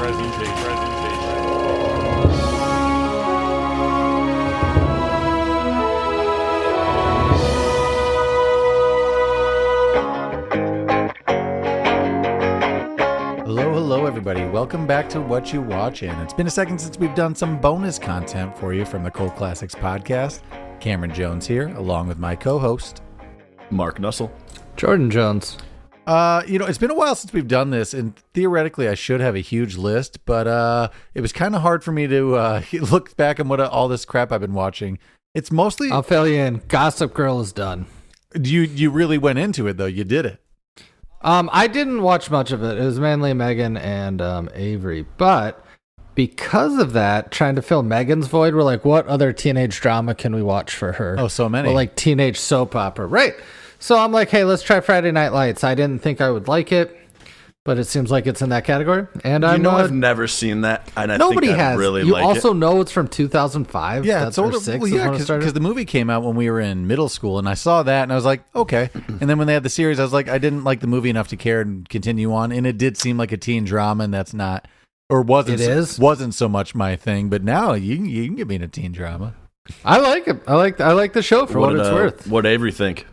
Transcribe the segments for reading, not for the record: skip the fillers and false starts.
Hello everybody, welcome back to What You Watch, and it's been a second since we've done some bonus content for you from the Cult Classics podcast. Cameron Jones here, along with my co-host, Mark Nussle. Jordan Jones. It's been a while since we've done this, and theoretically I should have a huge list, but it was kind of hard for me to look back on what all this crap I've been watching. It's mostly... I'll fill you in. Gossip Girl is done. You really went into it, though. You did it. I didn't watch much of it. It was mainly Megan and Avery. But because of that, trying to fill Megan's void, we're like, what other teenage drama can we watch for her? Oh, so many. Well, like teenage soap opera. Right. So I'm like, hey, let's try Friday Night Lights. I didn't think I would like it, but it seems like it's in that category. And I've never seen that, and nobody think has. Really you like also know it's from 200005. Yeah, it's older. Well, yeah, because the movie came out when we were in middle school, and I saw that, and I was like, okay. And then when they had the series, I was like, I didn't like the movie enough to care and continue on. And it did seem like a teen drama, and that's not, or wasn't so much my thing. But now you can get me in a teen drama. I like it. I like the show for what it's worth. What Avery think?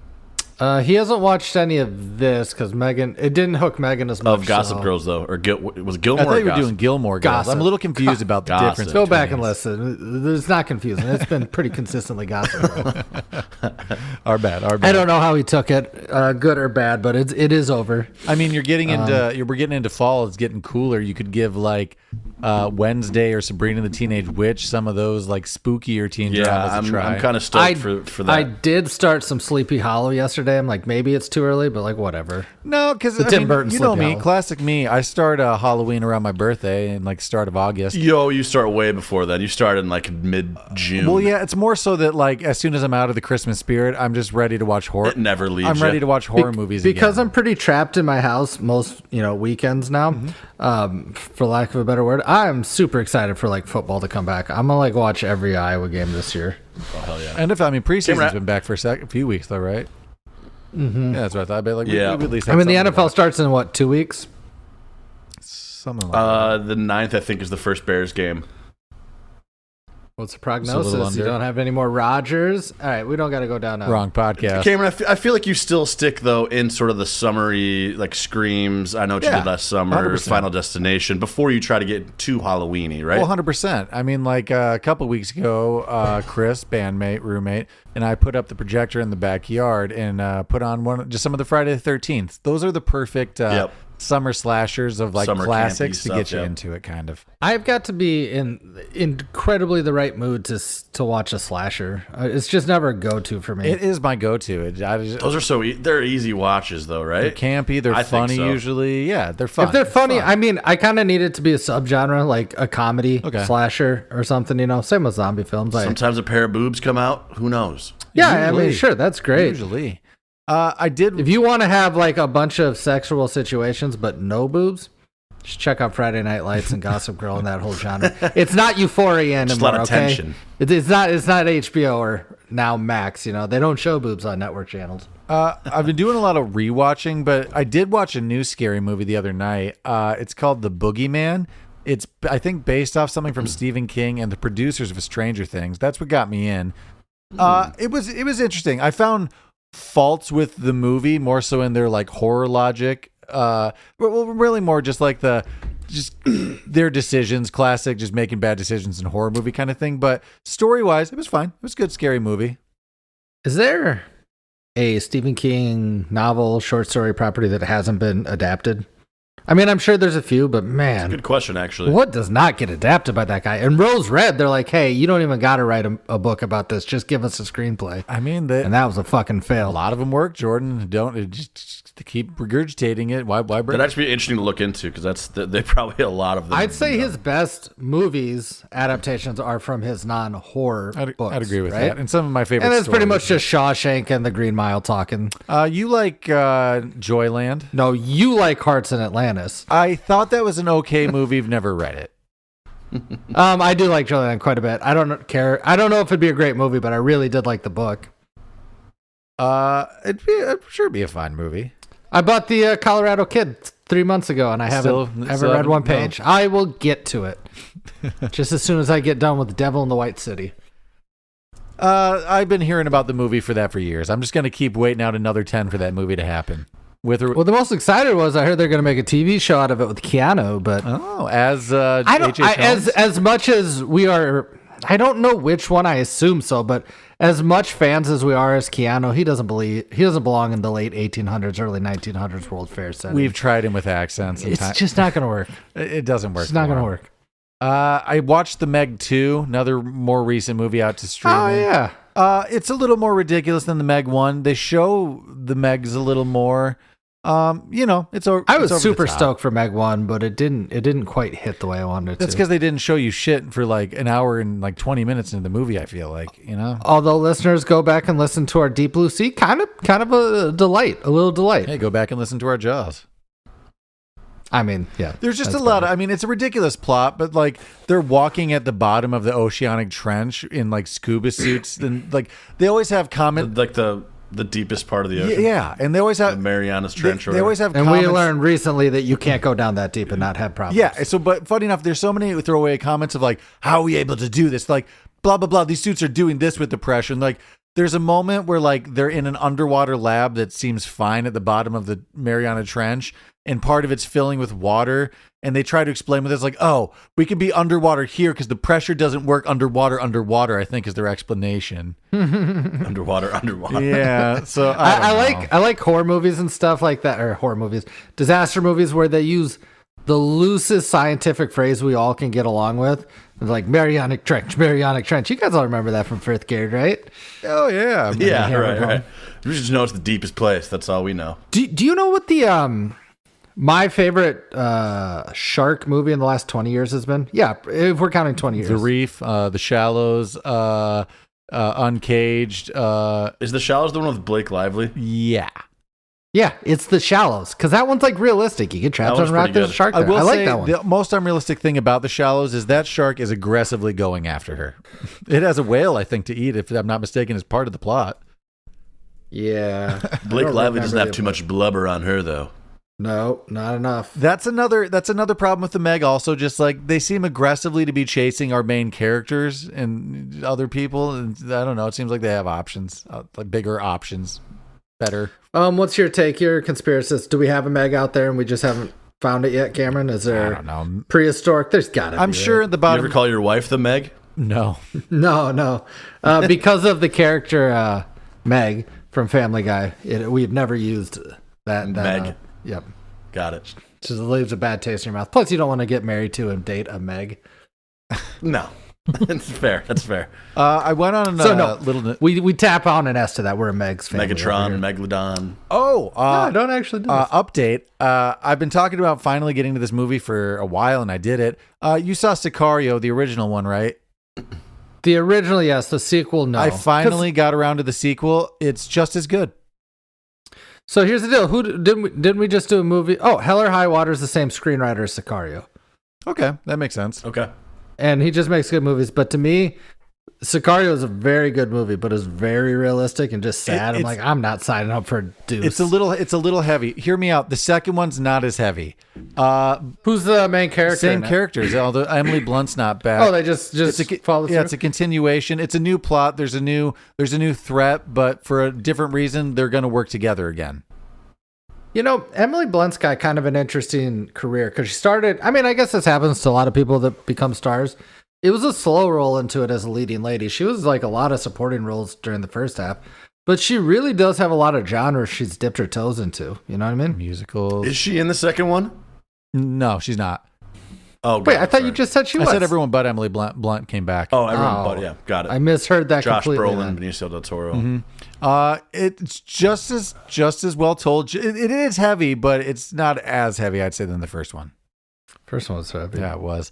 He hasn't watched any of this because Megan. It didn't hook Megan as much. Of Gossip Girls though, or was it Gilmore? I thought or you were doing Gilmore Girls. Gossip. I'm a little confused about the difference. Go back and listen. It's not confusing. It's been pretty consistently Gossip Girl. Our bad. I don't know how he took it, good or bad, but it is over. I mean, we're getting into fall. It's getting cooler. You could give like Wednesday or Sabrina the Teenage Witch some of those like spookier teen dramas to try. I'm kind of stoked for that. I did start some Sleepy Hollow yesterday. I'm like, maybe it's too early, but like whatever. No, because Tim Burton, you know Sleepy me, Hollow. classic me. I start Halloween around my birthday and like start of August. You start way before that. You start in like mid-June. Well, yeah, it's more so that like as soon as I'm out of the Christmas spirit, I'm just ready to watch horror. It never leaves. I'm ready to watch horror movies because again. I'm pretty trapped in my house most weekends now. For lack of a better word, I'm super excited for like football to come back. I'm gonna like watch every Iowa game this year. Oh hell yeah! And preseason's been back for a few weeks though, right? Mm-hmm. Yeah, that's what I thought. But like, we at least. The NFL starts in what, 2 weeks? Something like that. The 9th, I think, is the first Bears game. What's the prognosis? You don't have any more Rodgers? All right, we don't got to go down now. Wrong podcast. Cameron, I feel like you still stick, though, in sort of the summery, like Screams. I know what you did last summer, 100%. Final Destination, before you try to get too Halloween-y, right? Well, 100%. I mean, like a couple weeks ago, Chris, bandmate, roommate, and I put up the projector in the backyard and put on some of the Friday the 13th. Those are the perfect summer slashers of like Summer classics campy to get stuff, you into it, kind of. I've got to be in incredibly the right mood to watch a slasher. It's just never a go-to for me. It is my go-to. Those are they're easy watches, though, right? They're campy. They're funny usually. Yeah, they're fun. If they're funny, I mean, I kind of need it to be a subgenre, like a comedy slasher or something. Same with zombie films. Sometimes a pair of boobs come out. Who knows? Yeah, usually. I mean, sure, that's great. Usually. I did. If you want to have like a bunch of sexual situations but no boobs, just check out Friday Night Lights and Gossip Girl and that whole genre. It's not Euphoria anymore. Just a lot of tension. It's not HBO or now Max. They don't show boobs on network channels. I've been doing a lot of rewatching, but I did watch a new scary movie the other night. It's called The Boogyman. It's, I think, based off something from Stephen King and the producers of Stranger Things. That's what got me in. It was interesting. I found faults with the movie more so in their like horror logic. Well, really more just like their decisions, classic, just making bad decisions in a horror movie kind of thing. But story wise, it was fine. It was a good scary movie. Is there a Stephen King novel, short story property that hasn't been adapted? I mean, I'm sure there's a few, but man. That's a good question, actually. What does not get adapted by that guy? And Rose Red, they're like, hey, you don't even got to write a book about this. Just give us a screenplay. I mean, and that was a fucking fail. A lot of them work, Jordan. Don't just to keep regurgitating it. Why break? That'd actually be interesting to look into because they probably a lot of them. I'd say his best movies adaptations are from his non-horror books. I'd agree with that. And some of my favorite. And it's pretty much just Shawshank and The Green Mile talking. You like Joyland? No, you like Hearts in Atlantis. I thought that was an okay movie. I've never read it. I do like Joyland quite a bit. I don't care. I don't know if it'd be a great movie, but I really did like the book. I'm sure it'd be a fine movie. I bought the Colorado Kid 3 months ago, and I haven't ever read one page. No. I will get to it just as soon as I get done with The Devil in the White City. I've been hearing about the movie for years. I'm just going to keep waiting out another 10 for that movie to happen. Well, the most excited was I heard they're going to make a TV show out of it with Keanu, but as much as we are, I don't know which one. I assume so, but as much fans as we are as Keanu, he doesn't belong in the late 1800s, early 1900s World Fair setting. We've tried him with accents. It's just not going to work. It doesn't work. It's not going to work. I watched The Meg 2, another more recent movie out to streaming. Oh yeah. It's a little more ridiculous than The Meg 1. They show the Megs a little more. I was super stoked for Meg 1, but it didn't quite hit the way I wanted it to. That's because they didn't show you shit for like an hour and like 20 minutes into the movie, I feel like, Although listeners go back and listen to our Deep Blue Sea, kind of a little delight. Hey, go back and listen to our Jaws. I mean, yeah. There's just a lot of, it's a ridiculous plot, but like they're walking at the bottom of the oceanic trench in like scuba suits, and like they always have like the deepest part of the ocean. Yeah, and they always have the Marianas Trench. They always have, and we learned recently that you can't go down that deep and not have problems. Yeah, but funny enough, there's so many throwaway comments of like, how are we able to do this? Like, blah blah blah. These suits are doing this with the pressure. And like, there's a moment where like they're in an underwater lab that seems fine at the bottom of the Mariana Trench, and part of it's filling with water. And they try to explain with this, like, oh, we can be underwater here because the pressure doesn't work underwater, I think is their explanation. Underwater. Yeah. So I like horror movies and stuff like that, or horror movies, disaster movies where they use the loosest scientific phrase we all can get along with. Like Mariana Trench. You guys all remember that from 5th grade, right? Oh, yeah. Yeah, right. We just know it's the deepest place. That's all we know. Do you know what the... my favorite shark movie in the last 20 years has been? Yeah, if we're counting 20 years. The Reef, The Shallows, Uncaged. Is The Shallows the one with Blake Lively? Yeah. Yeah, it's The Shallows, because that one's like realistic. You get trapped on a rock, there's a shark there. I like that one. The most unrealistic thing about The Shallows is that shark is aggressively going after her. It has a whale, I think, to eat, if I'm not mistaken, as part of the plot. Yeah. Blake Lively doesn't have too much blubber on her, though. No, not enough. That's another problem with the Meg. Also, just like they seem aggressively to be chasing our main characters and other people. And I don't know. It seems like they have options, like bigger options, better. What's your take? You're a conspiracist. Do we have a Meg out there and we just haven't found it yet, Cameron? Is there? I don't know. Prehistoric? There's gotta be. I'm sure at the bottom. You ever call your wife the Meg? No. No. Because of the character Meg from Family Guy, we've never used that Meg. Yep. Got it. Just leaves a bad taste in your mouth. Plus, you don't want to get married to and date a Meg. No. That's fair. I went on little... We tap on an S to that. We're a Meg's family. Megatron, Megalodon. Oh. No, I don't actually do this. Update. I've been talking about finally getting to this movie for a while, and I did it. You saw Sicario, the original one, right? The original, yes. The sequel, no. I finally got around to the sequel. It's just as good. So here's the deal. Didn't we just do a movie? Oh, Hell or High Water is the same screenwriter as Sicario. Okay, that makes sense. Okay. And he just makes good movies. But to me, Sicario is a very good movie, but it's very realistic and just sad. I'm like, I'm not signing up for a deuce. It's a little heavy. Hear me out. The second one's not as heavy. Who's the main character? Same characters. Although Emily Blunt's not back. Oh, they just follow through? Yeah, it's a continuation. It's a new plot. There's a new threat, but for a different reason, they're going to work together again. Emily Blunt's got kind of an interesting career because she started, I guess this happens to a lot of people that become stars. It was a slow roll into it as a leading lady. She was like a lot of supporting roles during the first half, but she really does have a lot of genres she's dipped her toes into. You know what I mean? Musicals. Is she in the second one? No, she's not. Oh, wait, I thought you just said she was. I said everyone but Emily Blunt came back. Oh, everyone but, yeah, got it. I misheard that Josh completely. Brolin, Benicio del Toro. Mm-hmm. It's just as well told. It is heavy, but it's not as heavy, I'd say, than the first one. First one was heavy. Yeah, it was.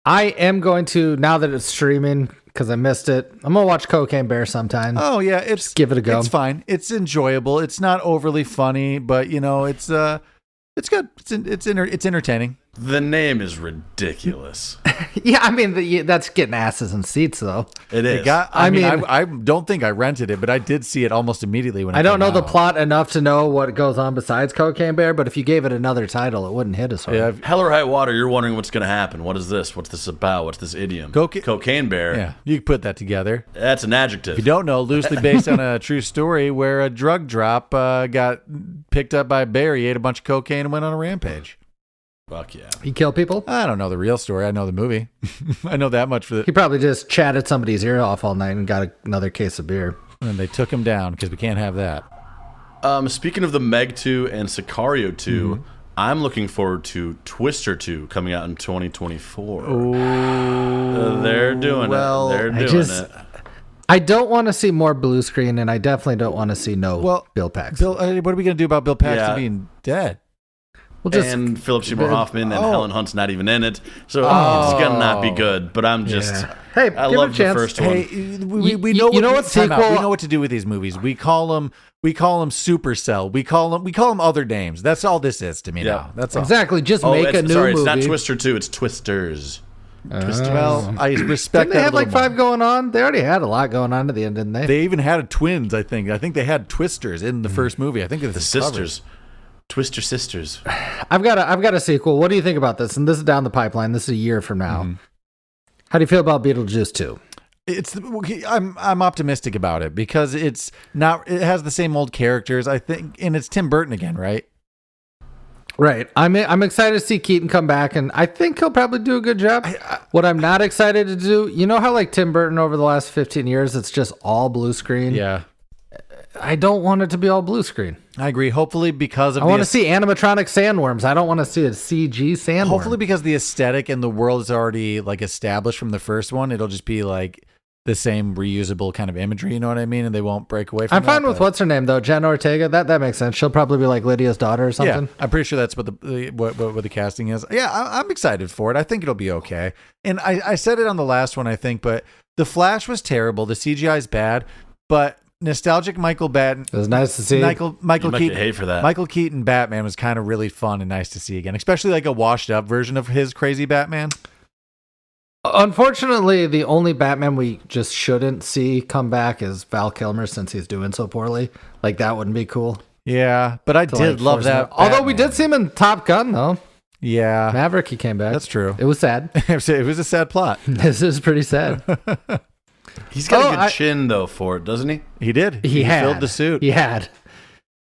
I am going to, now that it's streaming, because I missed it, I'm going to watch Cocaine Bear sometime. Oh, yeah. Just give it a go. It's fine. It's enjoyable. It's not overly funny, but, it's good. It's entertaining. The name is ridiculous. Yeah, I mean, that's getting asses in seats, though. It is. I don't think I rented it, but I did see it almost immediately when I don't know the out. plot enough to know what goes on besides Cocaine Bear, but if you gave it another title, it wouldn't hit us hard. Yeah, Hell or High Water, you're wondering what's going to happen. What is this? What's this about? What's this idiom? Cocaine Bear. Yeah, you can put that together. That's an adjective. If you don't know, loosely based on a true story where a drug drop got picked up by a bear. He ate a bunch of cocaine and went on a rampage. Fuck yeah. He killed people? I don't know the real story. I know the movie. I know that much for He probably just chatted somebody's ear off all night and got another case of beer. And they took him down because we can't have that. Speaking of the Meg 2 and Sicario 2, I'm looking forward to Twister 2 coming out in 2024. They're doing it. They're doing it. I don't want to see more blue screen, and I definitely don't want to see Bill Paxton. What are we going to do about Bill Paxton being dead? And Philip Seymour Hoffman and Helen Hunt's not even in it, so it's gonna not be good. But I'm just, hey, I love the first one. Hey, we know what sequel. We know what to do with these movies. We call them Supercell. We call them other names. That's all this is to me now. That's all. Exactly. Just make a new movie. It's not Twister 2. It's Twisters. Well, I respect. Didn't they have like 5 going on? They already had a lot going on at the end, didn't they? They even had twins. I think they had Twisters in the first movie. I think the sisters. Twister Sisters. I've got a sequel. What do you think about this? And this is down the pipeline. This is a year from now. How do you feel about Beetlejuice 2? I'm optimistic about it because it has the same old characters, I think, and it's Tim Burton again, right? Right. I'm excited to see Keaton come back, and I think he'll probably do a good job. What I'm not excited to do, you know how like Tim Burton over the last 15 years, it's just all blue screen? Yeah. I don't want it to be all blue screen. I agree. Hopefully because of I want to see animatronic sandworms. I don't want to see a CG sandworm. Hopefully because the aesthetic and the world is already like established from the first one, it'll just be like the same reusable kind of imagery, you know what I mean? And they won't break away from I'm fine with what's her name though, Jenna Ortega. That makes sense. She'll probably be like Lydia's daughter or something. Yeah, I'm pretty sure that's what the casting is. Yeah, I'm excited for it. I think it'll be okay. And I said it on the last one, I think, but the Flash was terrible. The CGI is bad, but nostalgic Michael Batten. It was nice to see. Michael Keaton. Hate for that. Michael Keaton Batman was kind of really fun and nice to see again, especially like a washed up version of his crazy Batman. Unfortunately, the only Batman we just shouldn't see come back is Val Kilmer since he's doing so poorly. Like that wouldn't be cool. Yeah, but I did love that. Although we did see him in Top Gun though. Yeah, Maverick, he came back. That's true. It was sad. It was a sad plot. This is pretty sad. He's got a good chin though for it, doesn't he? He did. He filled the suit. He had.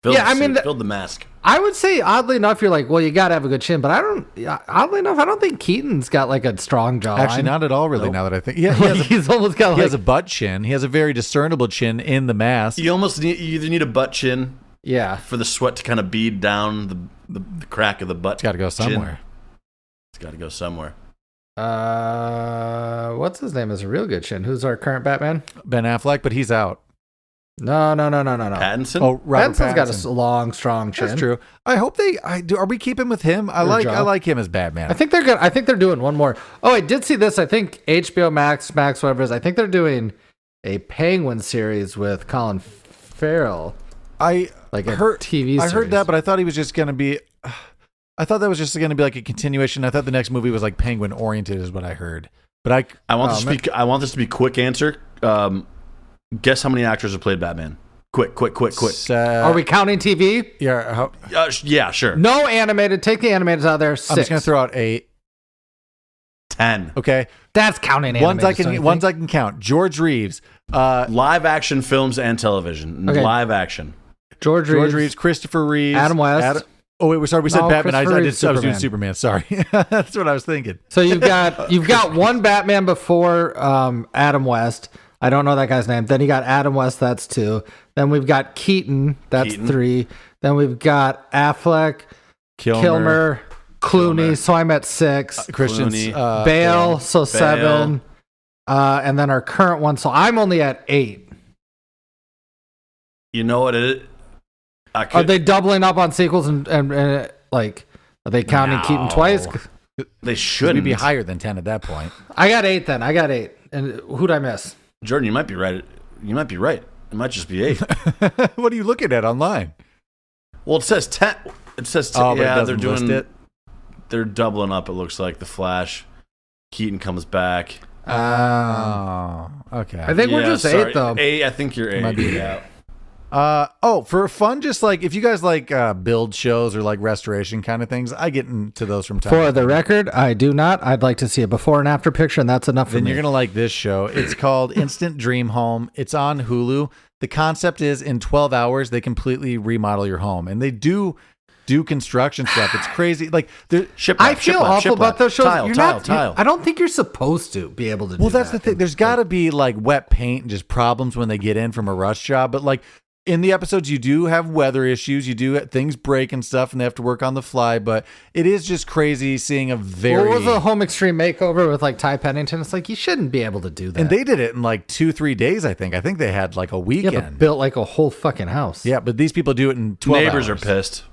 Filled the mask. I would say, oddly enough, you're like, well, you got to have a good chin, but oddly enough, I don't think Keaton's got like a strong jawline. Actually, not at all, really, Nope. Now that I think. He's almost got he has a butt chin. He has a very discernible chin in the mask. You either need a butt chin for the sweat to kind of bead down the crack of the butt. It's got to go somewhere. It's got to go somewhere. What's his name? Is a real good chin. Who's our current Batman? Ben Affleck, but he's out. No. Pattinson? Oh, Robert Pattinson's got Pattinson. a long, strong chin. That's true. I hope are we keeping with him? I like him as Batman. I think they're good. I think they're doing one more. Oh, I did see this. I think HBO Max, whatever it is. I think they're doing a Penguin series with Colin Farrell. I heard TV series. I heard that, but I thought he was just going to be. I thought that was just going to be like a continuation. I thought the next movie was like Penguin oriented, is what I heard. But I want this to be quick answer. Guess how many actors have played Batman? Quick. Are we counting TV? Yeah. Yeah, sure. No animated. Take the animateds out of there. 6. I'm just going to throw out 8. 10. Okay. That's counting animated. Ones I can count. George Reeves. Live action films and television. Okay. Live action. George Reeves. Christopher Reeves. Adam West. We said Batman. I was doing Superman. Superman. Sorry. That's what I was thinking. So you've got one Batman before Adam West. I don't know that guy's name. Then you got Adam West. That's 2. Then we've got Keaton. That's 3. Then we've got Affleck, Kilmer, Clooney. So I'm at 6. Christian Bale. So 7. And then our current one. So I'm only at 8. You know what it is? Are they doubling up on sequels and like, are they counting Keaton twice? They shouldn't. We'd be higher than 10 at that point. I got 8 then. And who'd I miss? Jordan, you might be right. It might just be 8. What are you looking at online? Well, it says 10. It says 10. Oh, but yeah, it doesn't they're doing list it. they're doubling up. It looks like the Flash. Keaton comes back. Oh, okay. I think we're just 8 though. 8. I think you're 8. Yeah. For fun, just like if you guys like build shows or like restoration kind of things, I get into those from time to time. For the record, I do not. I'd like to see a before and after picture, and that's enough for me. Then you're gonna like this show. It's called Instant Dream Home. It's on Hulu. The concept is in 12 hours they completely remodel your home, and they do construction stuff. It's crazy. Like I feel awful about those shows. Tile. I don't think you're supposed to be able to. Well, that's the thing. There's got to be like wet paint and just problems when they get in from a rush job, but like. In the episodes, you do have weather issues. You do things break and stuff, and they have to work on the fly. But it is just crazy seeing a very. What was a Home Extreme Makeover with like Ty Pennington? It's like you shouldn't be able to do that. And they did it in like 2-3 days. I think they had like a weekend. Yeah, but built like a whole fucking house. Yeah, but these people do it in 12 Neighbors hours. are pissed.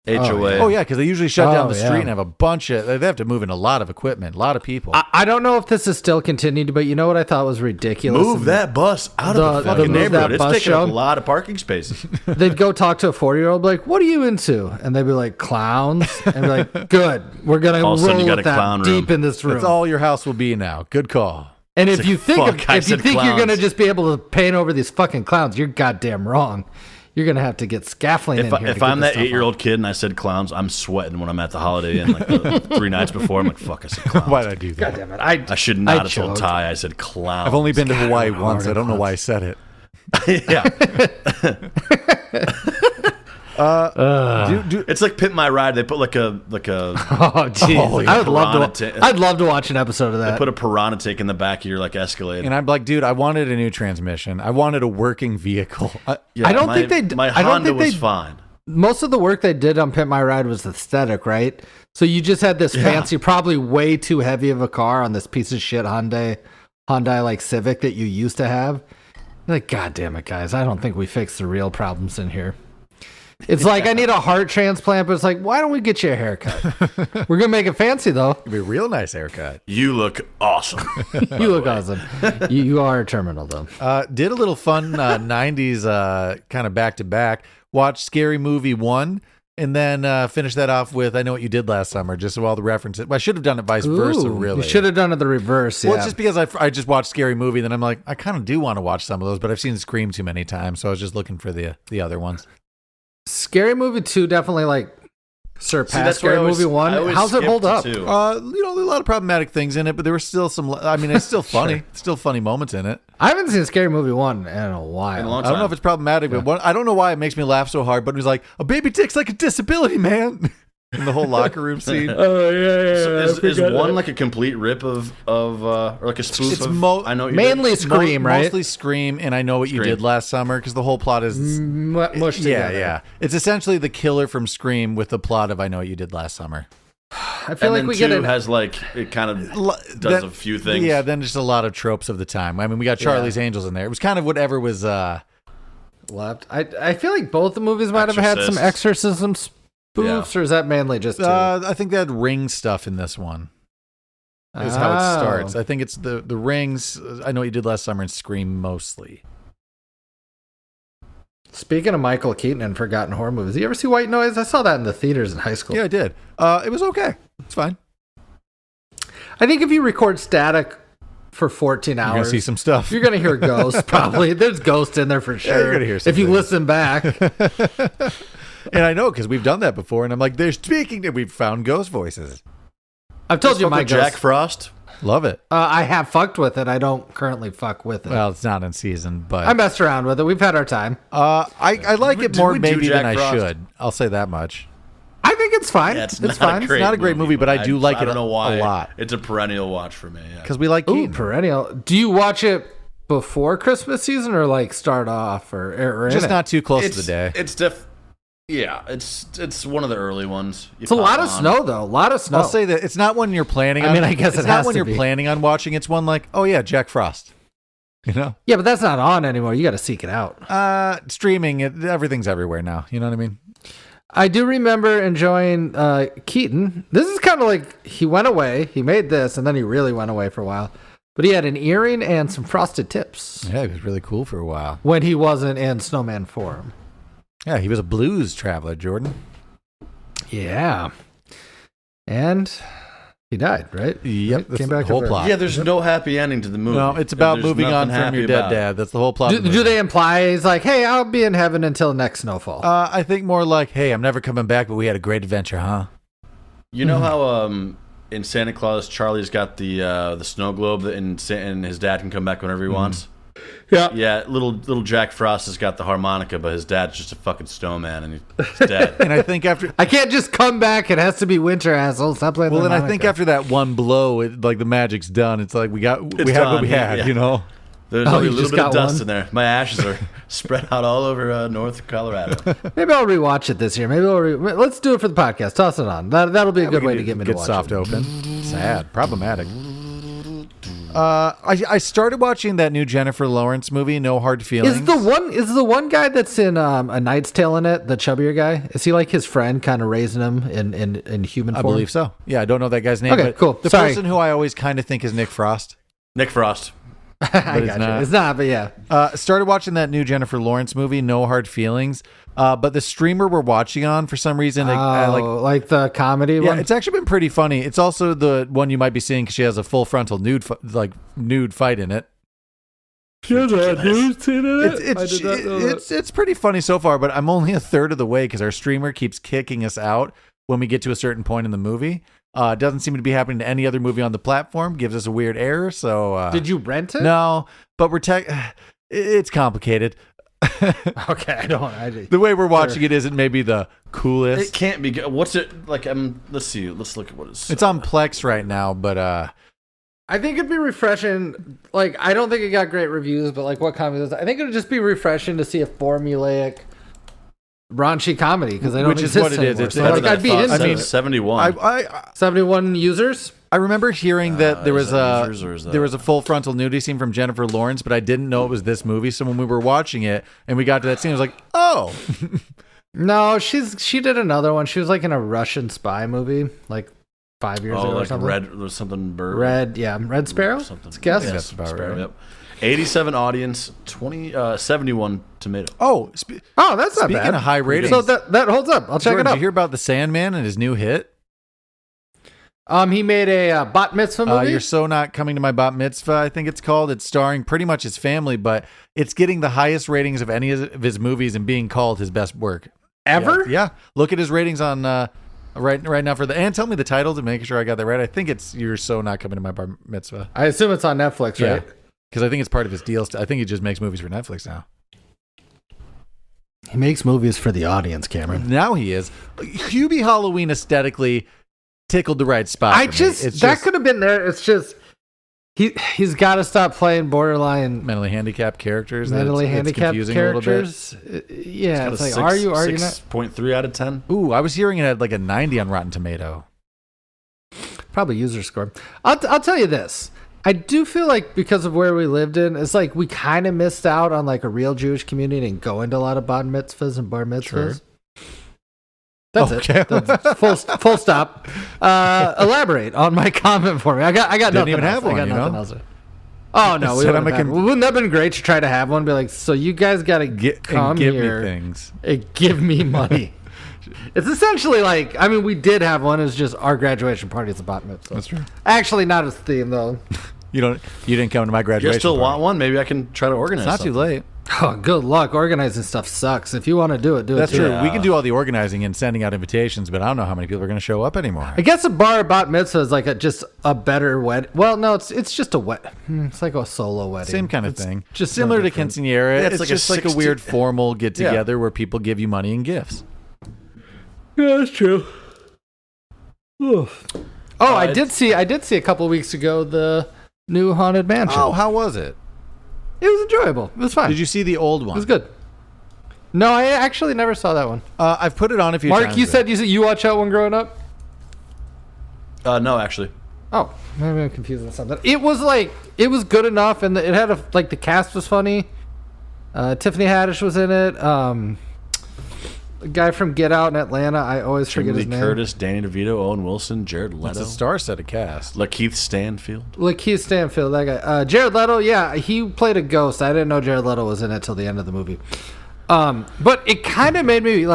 HOA. Oh yeah, because they usually shut down the street and have a bunch of. They have to move in a lot of equipment, a lot of people. I don't know if this is still continued, but you know what I thought was ridiculous? Move that bus out of the fucking neighborhood. It's taking up a lot of parking spaces. They'd go talk to a 40-year-old, like, "What are you into?" And they'd be like, "Clowns." And be like, "Good, we're gonna roll with that deep in this room." That's all your house will be now. Good call. And if you think you're gonna just be able to paint over these fucking clowns, you're goddamn wrong. You're going to have to get scaffolding in here. If I'm that 8-year-old kid and I said clowns, I'm sweating when I'm at the Holiday Inn like 3 nights before. I'm like, fuck, I said clowns. Why did I do that? God damn it. I should not have told Ty I said clowns. I've only been to Hawaii once. I don't know why I said it. Yeah. It's like Pimp My Ride. They put like a oh jeez, I'd love to watch an episode of that. They put a piranha tank in the back of your like Escalade, and I'm like, dude, I wanted a new transmission. I wanted a working vehicle. I don't think they. My Honda was fine. Most of the work they did on Pimp My Ride was aesthetic, right? So you just had this fancy, probably way too heavy of a car on this piece of shit Hyundai like Civic that you used to have. You're like, God damn it, guys! I don't think we fixed the real problems in here. It's like I need a heart transplant, but it's like, why don't we get you a haircut? We're gonna make it fancy though. It'd be a real nice haircut. You look awesome. You look awesome. You are a terminal though. Did a little fun 90s kind of back to back. Watched Scary Movie 1 and then finish that off with I Know What You Did Last Summer. Just so all the references. Well, I should have done it vice versa. Really, you should have done it the reverse. Well, it's just because I just watched Scary Movie, then I'm like, I kind of do want to watch some of those, but I've seen Scream too many times, so I was just looking for the other ones. Scary Movie 2 definitely like surpassed Scary Movie 1. How's it hold up? There are a lot of problematic things in it, but there were still some. I mean, it's still funny. Sure. Still funny moments in it. I haven't seen Scary Movie 1 in a while. I don't know if it's problematic, but I don't know why it makes me laugh so hard. But it was like a baby tick's like a disability, man. In the whole locker room scene. Oh yeah. So is one like a complete rip of or like a spoof of I Know What You mainly Did? Scream, right? Mostly Scream, and I Know What You Did Last Summer, because the whole plot is mushed together. Yeah. It's essentially the killer from Scream with the plot of I Know What You Did Last Summer. I feel like we get it. Has like it kind of does a few things. Yeah, then just a lot of tropes of the time. I mean, we got Charlie's Angels in there. It was kind of whatever was left. I feel like both the movies might have had some exorcisms. Spoofs, or is that mainly just I think they had ring stuff in this one. Is how it starts. I think it's the rings. I Know What You Did Last Summer and Scream mostly. Speaking of Michael Keaton and forgotten horror movies, did you ever see White Noise? I saw that in the theaters in high school. Yeah, I did. It was okay. It's fine. I think if you record static for 14 hours, you're gonna see some stuff. You're gonna hear ghosts. Probably there's ghosts in there for sure. Yeah, you're gonna hear some if you listen back. And I know because we've done that before, and I'm like, they're speaking. We've found ghost voices. I've told you my Jack Frost. Love it. I have fucked with it. I don't currently fuck with it. Well, it's not in season, but I messed around with it. We've had our time. I like it more maybe than I Frost? should. I'll say that much. I think it's fine. Yeah, it's fine. It's not a great movie, but I do like it a lot. It's a perennial watch for me. Because we like Keaton. Perennial. Do you watch it before Christmas season or like start off or just not too close to the day? It's one of the early ones. It's a lot of snow though. A lot of snow. I'll say that it's not one you're planning on. I mean, I guess it's not one you're planning on watching. It's one like, oh yeah, Jack Frost. You know? Yeah, but that's not on anymore. You got to seek it out. Streaming, everything's everywhere now. You know what I mean? I do remember enjoying Keaton. This is kind of like he went away. He made this, and then he really went away for a while. But he had an earring and some frosted tips. Yeah, he was really cool for a while. When he wasn't in Snowman form. Yeah, he was a blues traveler, Jordan. Yeah. And he died, right? Yep. Came back the whole to plot. Yeah, there's no happy ending to the movie. No, it's about There's moving on nothing from your happy dead about it. dad. That's the whole plot. Do they imply he's like, hey, I'll be in heaven until next snowfall? I think more like, hey, I'm never coming back, but we had a great adventure, huh? You know how in Santa Claus, Charlie's got the snow globe, and his dad can come back whenever he wants. Yeah. Yeah, little Jack Frost has got the harmonica, but his dad's just a fucking snowman, and he's dead. And I think after I can't just come back. It has to be winter, asshole. Stop playing. well, the then I think harmonica. after that one blow, like the magic's done. It's like we had what we had, yeah. you know. There's Oh, only a you little just bit of got dust one? in there. My ashes are spread out all over North Colorado. Maybe I'll rewatch it this year. Maybe let's do it for the podcast. Toss it on. That'll be a good way to get me to Get watch soft it. open. Sad, problematic. I started watching that new Jennifer Lawrence movie, No Hard Feelings. Is the one guy that's in A Knight's Tale in it, the chubbier guy? Is he like his friend, kind of raising him in human I form? believe so. Yeah, I don't know that guy's name. Okay, but cool. The Sorry. person who I always kind of think is Nick Frost. Nick Frost. I it's got you. not. It's not, but yeah. Started watching that new Jennifer Lawrence movie, No Hard Feelings. But the streamer we're watching on, for some reason, like the comedy yeah, one? it's actually been pretty funny. It's also the one you might be seeing because she has a full frontal nude fight in it. It's pretty funny so far, but I'm only a third of the way because our streamer keeps kicking us out when we get to a certain point in the movie. It doesn't seem to be happening to any other movie on the platform. Gives us a weird error. So Did you rent it? No, but it's complicated. Okay, The way we're watching it isn't maybe the coolest. It can't be good. What's it like? Let's see. Let's look at what it's. It's on Plex right now, but I think it'd be refreshing. Like, I don't think it got great reviews, but like, what comedy is? I think it'd just be refreshing to see a formulaic raunchy comedy because they don't Which is exist what it is. anymore. It's So, better like, than I'd be I thought. into I mean, it. 71. 71 users. I remember hearing that there is was that users or is that- there was a full frontal nudity scene from Jennifer Lawrence, but I didn't know it was this movie. So when we were watching it and we got to that scene, I was like, oh. No, she did another one. She was like in a Russian spy movie, like 5 years ago or like something. Red or something. Bird. Red Sparrow. Something. Let's guess. Yeah, that's about Sparrow, right. Yep. 87 audience, 71 tomato. Oh, Oh, that's not speaking bad. of high ratings, So that holds up. I'll check Jordan, it did out. you hear about the Sandman and his new hit? He made a bat mitzvah movie. You're So Not Coming to My Bat Mitzvah, I think it's called. It's starring pretty much his family, but it's getting the highest ratings of any of his movies and being called his best work. Ever? Yeah. Look at his ratings on right now for and tell me the title to make sure I got that right. I think it's You're So Not Coming to My Bar Mitzvah. I assume it's on Netflix, Yeah. right? Because I think it's part of his deal. I think he just makes movies for Netflix now. He makes movies for the audience, Cameron. Now he is. Hubie Halloween aesthetically tickled the right spot. I for me. just It's that could have been there. It's just he's got to stop playing borderline mentally handicapped characters. mentally It's handicapped confusing a little bit. characters. Yeah, it's like, Six- are you not? 6.3 out of 10. Ooh, I was hearing it had like a 90 on Rotten Tomato. Probably user score. I'll tell you this. I do feel like because of where we lived in, it's like we kind of missed out on like a real Jewish community and going to a lot of bat mitzvahs and bar mitzvahs. That's Okay. it. That's full stop. Elaborate on my comment for me. I got Didn't nothing even else. have one, I got you nothing know? else. Oh no, we Said wouldn't have wouldn't that have been great to try to have one? Be like, so you guys got to come and give here me things. and give me money. It's essentially like, I mean, we did have one. It's just our graduation party is a bat mitzvah. That's true. Actually, not as theme though. You didn't come to my You graduation. still party. want one? Maybe I can try to organize It's not something. too late. Oh, good luck. Organizing stuff sucks. If you want to do it, do That's it. true. Yeah. We can do all the organizing and sending out invitations, but I don't know how many people are going to show up anymore. I guess a bar bat mitzvah is like just a better wedding. Well, no, it's just a wed. It's like a solo wedding. Same kind of It's thing. Just Similar no to different. quinceanera. Yeah, it's it's just like a like a 60 weird formal get together where people give you money and gifts. Yeah, that's true. I did see a couple of weeks ago the new Haunted Mansion. Oh, how was it? It was enjoyable. It was fun. Did you see the old It one? was good. No, I actually never saw that one. I've put it on a few times. Mark, you said you watched that one growing up? No, actually. Oh, maybe I'm confusing something. It was good enough, and it had the cast was funny. Tiffany Haddish was in it. The guy from Get Out in Atlanta, I always Jamie forget Lee his name. Curtis, Danny DeVito, Owen Wilson, Jared it's Leto, a star-studded cast. Lakeith Stanfield. Lakeith Stanfield, that guy. Jared Leto, yeah, he played a ghost. I didn't know Jared Leto was in it till the end of the movie. But it kind of made me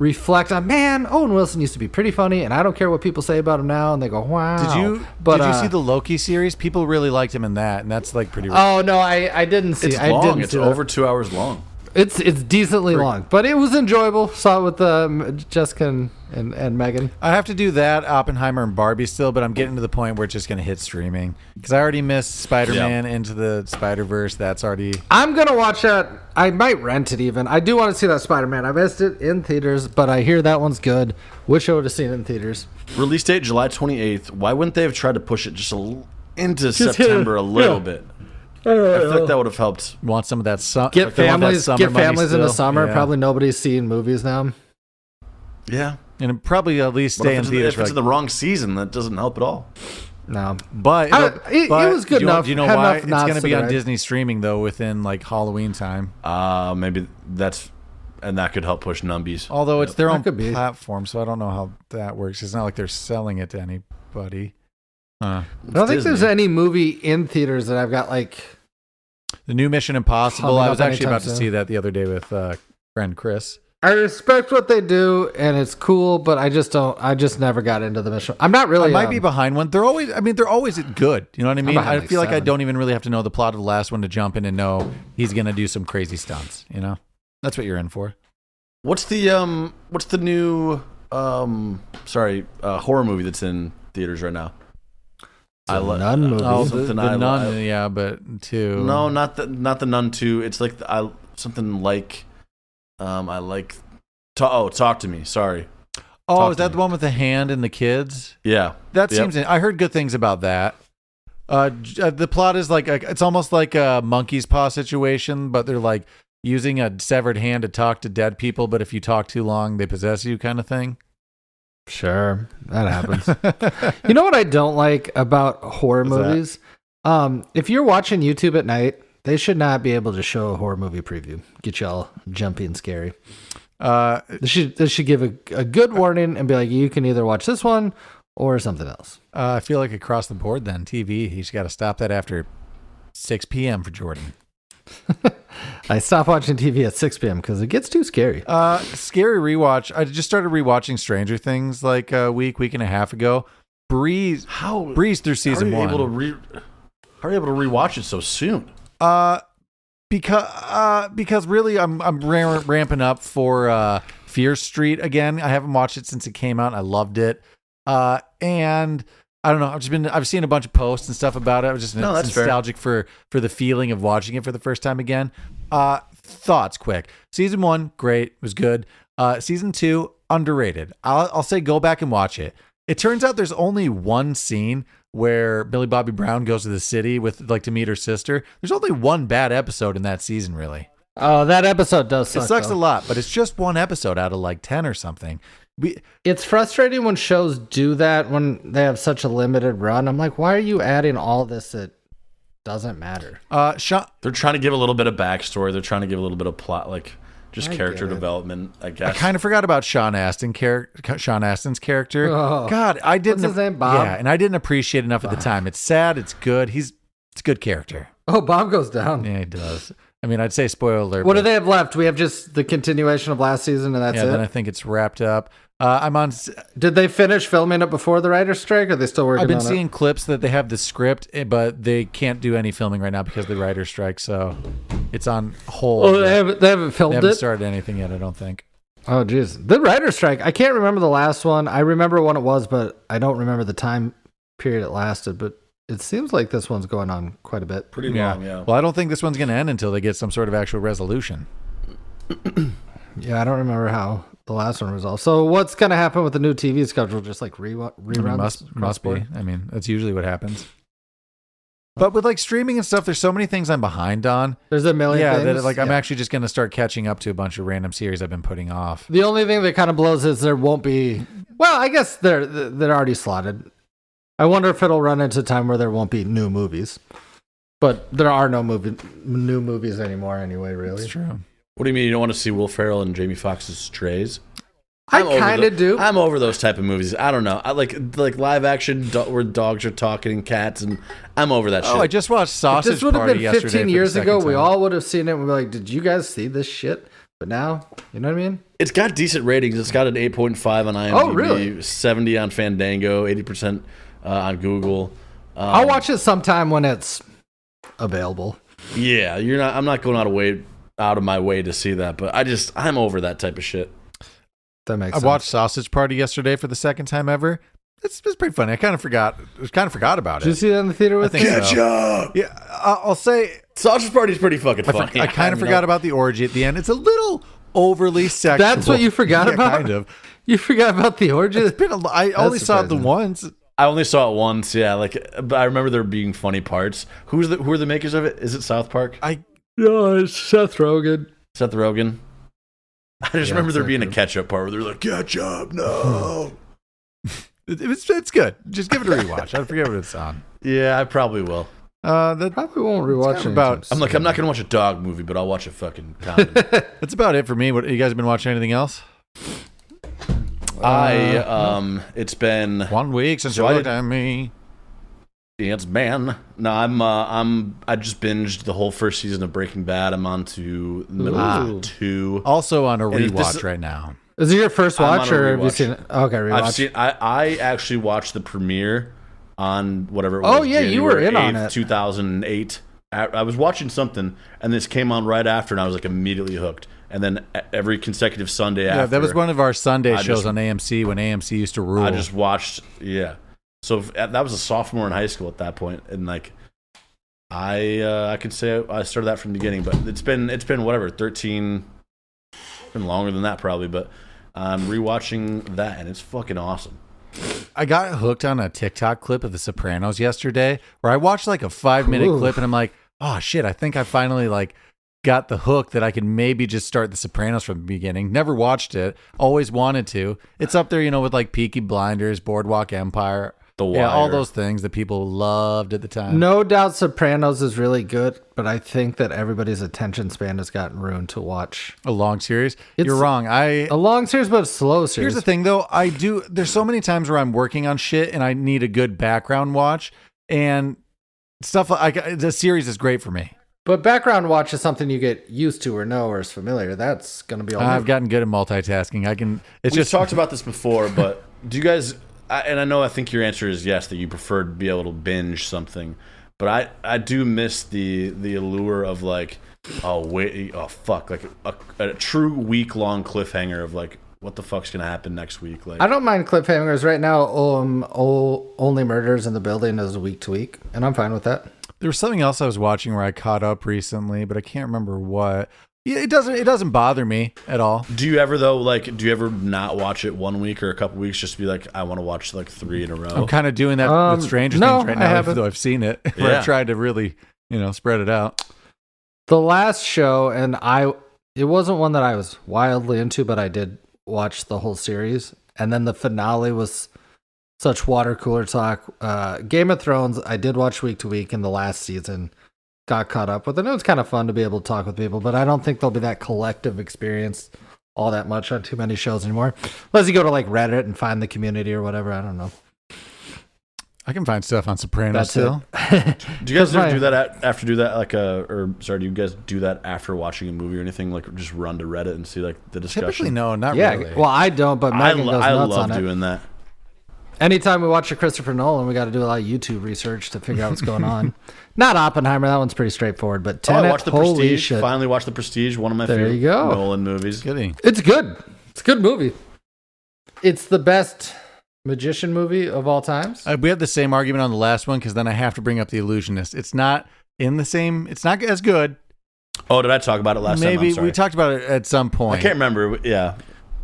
reflect on, man, Owen Wilson used to be pretty funny, and I don't care what people say about him now. And they go, wow. Did you see the Loki series? People really liked him in that, and that's like pretty. Oh no, I didn't see. It's long. It's over 2 hours long. It's decently long, but it was enjoyable. Saw it with Jessica and Megan. I have to do that, Oppenheimer and Barbie still, but I'm getting to the point where it's just going to hit streaming because I already missed Spider-Man Into the Spider-Verse. That's already. I'm gonna watch that. I might rent it even. I do want to see that Spider-Man. I missed it in theaters, but I hear that one's good. Wish I would have seen it in theaters. Release date July 28th. Why wouldn't they have tried to push it just into September a little bit? I feel like that would have helped. Want some of that get families in the summer. Yeah. Probably nobody's seeing movies now. Yeah, and probably at least stay in theaters. If it's in the wrong season, that doesn't help at all. No, but it was good enough. Do you know why? It's going to be on Disney streaming though within like Halloween time. Maybe that could help push Numbies. Although it's their own platform, so I don't know how that works. It's not like they're selling it to anybody. I don't think there's any movie in theaters that I've got like the new Mission Impossible. I was actually about to see that the other day with friend Chris. I respect what they do and it's cool, but I just never got into the mission. I'm not really. I might be behind one. They're always good. You know what I mean? I feel like I don't even really have to know the plot of the last one to jump in and know he's going to do some crazy stunts. You know, that's what you're in for. What's the new horror movie that's in theaters right now? The Nun movie. Oh, the Nun, yeah, but two. No, not the Nun 2. It's like something like I like. Talk to me. Sorry. Oh, is that the one with the hand and the kids? Yeah, that seems. I heard good things about that. The plot is like it's almost like a monkey's paw situation, but they're like using a severed hand to talk to dead people. But if you talk too long, they possess you, kind of thing. Sure, that happens. You know what I don't like about horror movies? If you're watching YouTube at night, they should not be able to show a horror movie preview. Get you all jumpy and scary. They should give a good warning and be like, you can either watch this one or something else. I feel like across the board then, TV, he's got to stop that after 6 p.m. for Jordan. I stop watching TV at 6 p.m. because it gets too scary. Scary rewatch. I just started rewatching Stranger Things like a week and a half ago. Breeze through season 1. How are you able to rewatch it so soon? Because really I'm ramping up for Fear Street again. I haven't watched it since it came out. I loved it. And I don't know. I've seen a bunch of posts and stuff about it. I was just nostalgic for the feeling of watching it for the first time again. Thoughts quick. Season 1, great, was good. Season 2, underrated. I'll say go back and watch it. It turns out there's only one scene where Billy Bobby Brown goes to the city to meet her sister. There's only one bad episode in that season, really. Oh, that episode does suck. It sucks a lot, but it's just one episode out of like 10 or something. It's frustrating when shows do that when they have such a limited run. I'm like, why are you adding all this that doesn't matter? They're trying to give a little bit of backstory. They're trying to give a little bit of plot, like just character development, I guess. I kind of forgot about Sean Astin's character. Oh, God, I didn't. What's his name, Bob? Yeah, and I didn't appreciate enough at the time. It's sad. It's good. It's a good character. Oh, Bob goes down. Yeah, he does. I mean, I'd say spoiler alert. What do they have left? We have just the continuation of last season, and that's it? Yeah, then I think it's wrapped up. Did they finish filming it before the writer's strike, or are they still working on it? I've been seeing clips that they have the script, but they can't do any filming right now because of the writer's strike, so it's on hold. Oh, they haven't filmed it? They haven't started anything yet, I don't think. Oh, geez. The writer's strike, I can't remember the last one. I remember when it was, but I don't remember the time period it lasted, but it seems like this one's going on quite a bit. Pretty long, yeah. Well, I don't think this one's going to end until they get some sort of actual resolution. Yeah, I don't remember how the last one resolved. So what's going to happen with the new TV schedule? Just like reruns? Must be. I mean, that's usually what happens. But with like streaming and stuff, there's so many things I'm behind on. There's a million things. I'm actually just going to start catching up to a bunch of random series I've been putting off. The only thing that kind of blows is there won't be... Well, I guess they're already slotted. I wonder if it'll run into a time where there won't be new movies. But there are no new movies anymore anyway, really. That's true. What do you mean you don't want to see Will Ferrell and Jamie Foxx's Strays? I kind of do. I'm over those type of movies. I don't know. I like live action where dogs are talking and cats, and I'm over that shit. I just watched Sausage Party yesterday. If this would have been 15 years ago, we all would have seen it and we'd be like, did you guys see this shit? But now, you know what I mean? It's got decent ratings. It's got an 8.5 on IMDb, Oh, really? 70 on Fandango, 80% on Google. I'll watch it sometime when it's available. Yeah, I'm not going out of my way to see that, but I'm over that type of shit. That makes sense. I watched Sausage Party yesterday for the second time ever. It's pretty funny. I kind of forgot about it. Did you see that in the theater with me? Ketchup! Yeah, I'll say Sausage Party's pretty fucking funny. I kind of forgot about the orgy at the end. It's a little overly sexual. That's what you forgot about? Kind of. You forgot about the orgy? I only saw it the once. I only saw it once, yeah. But I remember there being funny parts. Who are the makers of it? Is it South Park? No, it's Seth Rogen. Seth Rogen. I just remember there being a ketchup part where they're like, ketchup, no. It's good. Just give it a rewatch. I forget what it's on. Yeah, I probably will. That probably won't rewatch it. I'm not going to watch a dog movie, but I'll watch a fucking comedy. That's about it for me. What, you guys been watching anything else? It's been 1 week since you looked at me. It's been. No, I just binged the whole first season of Breaking Bad. I'm on to the middle of 2. Also on a rewatch right now. Is it your first watch, or have you seen it? Okay, rewatch. I actually watched the premiere on whatever it was. Oh, yeah, you were in on it. 2008. I was watching something, and this came on right after, and I was like immediately hooked. And then every consecutive Sunday after. Yeah, that was one of our Sunday shows on AMC when AMC used to rule. I just watched, yeah. So that was a sophomore in high school at that point, and like I could say I started that from the beginning, but it's been whatever 13. It's been longer than that probably, but I'm rewatching that, and it's fucking awesome. I got hooked on a TikTok clip of The Sopranos yesterday, where I watched like a 5-minute clip, and I'm like, oh shit, I think I finally like got the hook that I can maybe just start The Sopranos from the beginning. Never watched it, always wanted to. It's up there, you know, with like Peaky Blinders, Boardwalk Empire. The Wire. Yeah, all those things that people loved at the time. No doubt Sopranos is really good, but I think that everybody's attention span has gotten ruined to watch a long series. You're wrong. A long series, but a slow series. Here's the thing, though. There's so many times where I'm working on shit and I need a good background watch, and stuff like the series is great for me. But background watch is something you get used to or know or is familiar. That's going to be all I've gotten good at multitasking. We've talked about this before, but do you guys... I think your answer is yes, that you prefer to be able to binge something, but I do miss the allure of like, fuck, like a true week-long cliffhanger of like, what the fuck's gonna happen next week? Like, I don't mind cliffhangers right now. Only Murders in the Building is week to week, and I'm fine with that. There was something else I was watching where I caught up recently, but I can't remember what. Yeah, it doesn't bother me at all. Do you ever though, like, do you ever not watch it 1 week or a couple weeks just to be like, I want to watch like 3 in a row? I'm kind of doing that with Stranger Things right now, even though I've seen it. Where I've tried to really, spread it out. The last show, and it wasn't one that I was wildly into, but I did watch the whole series, and then the finale was such water cooler talk. Game of Thrones, I did watch week to week in the last season. Got caught up with it. It was kind of fun to be able to talk with people, but I don't think there'll be that collective experience all that much on too many shows anymore. Unless you go to like Reddit and find the community or whatever. I don't know. I can find stuff on Sopranos still. Do you guys ever do that do you guys do that after watching a movie or anything? Like just run to Reddit and see like the discussion? Typically, no, not really. Well, I don't, but Megan goes nuts on it. I love doing that. Anytime we watch a Christopher Nolan, we got to do a lot of YouTube research to figure out what's going on. Not Oppenheimer, that one's pretty straightforward. But Tenet, I watched The Prestige. Shit. Finally watched The Prestige, one of my favorite Nolan movies. It's good. It's a good movie. It's the best magician movie of all times. We had the same argument on the last one because then I have to bring up The Illusionist. It's not it's not as good. Oh, did I talk about it last time? Maybe we talked about it at some point. I can't remember. Yeah.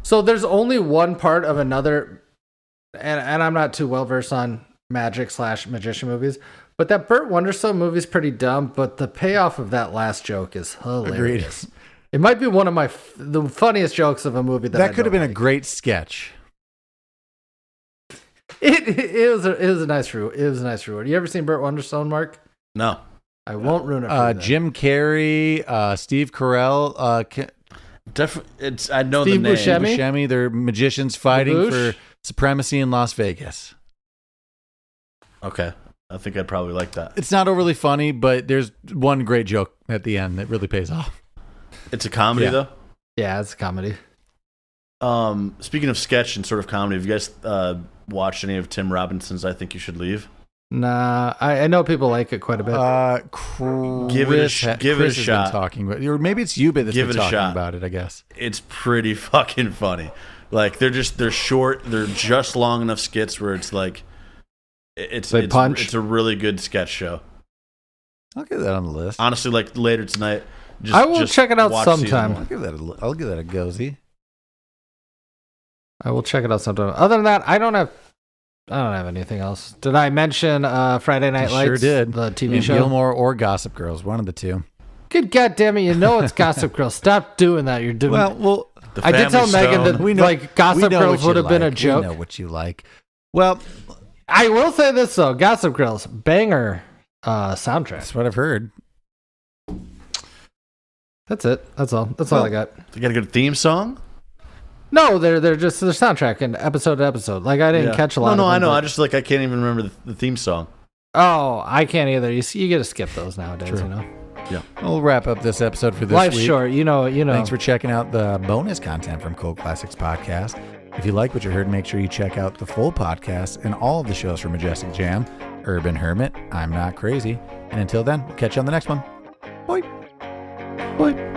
So there's only one part of another, and I'm not too well versed on magic/magician movies, but that Burt Wonderstone movie is pretty dumb, but the payoff of that last joke is hilarious. Agreed. It might be one of the funniest jokes of a movie that could have been a great sketch. It was a nice reward. It was a nice reward. You ever seen Burt Wonderstone, Mark? No. I won't ruin it for you. Jim Carrey, Steve Carell, I know Steve the name. Buscemi. They're magicians fighting for supremacy in Las Vegas. Okay. I think I'd probably like that. It's not overly funny, but there's one great joke at the end that really pays off. It's a comedy, though? Yeah, it's a comedy. Speaking of sketch and sort of comedy, have you guys watched any of Tim Robinson's I Think You Should Leave? Nah, I know people like it quite a bit. Give it a shot. Been talking about, or maybe it's you, but that's been talking about it. I guess it's pretty fucking funny. Like they're short. They're just long enough skits where it's like it's a really good sketch show. I'll get that on the list. Honestly, like later tonight, I will check it out sometime. I'll give that a go-see. I will check it out sometime. Other than that, I don't have anything else. Did I mention Friday Night Lights? Sure did. The TV show. Gilmore or Gossip Girls, one of the two. Good goddamn it! You know it's Gossip Girls. Stop doing that. You're doing. Well. I did tell Megan that Gossip Girls would have been a joke. We know what you like. Well, I will say this though: Gossip Girls banger soundtrack. That's what I've heard. That's it. That's all. That's all I got. You got a good theme song? No, they're just their soundtrack and episode to episode. Like I didn't catch a lot. No, I know. I just I can't even remember the theme song. Oh, I can't either. You get to skip those nowadays. True. You know. Yeah. We'll wrap up this episode for this Life's week. short. You know. Thanks for checking out the bonus content from Cold Classics Podcast. If you like what you heard, make sure you check out the full podcast and all of the shows from Majestic Jam, Urban Hermit, I'm Not Crazy. And until then, we'll catch you on the next one. Bye. Bye.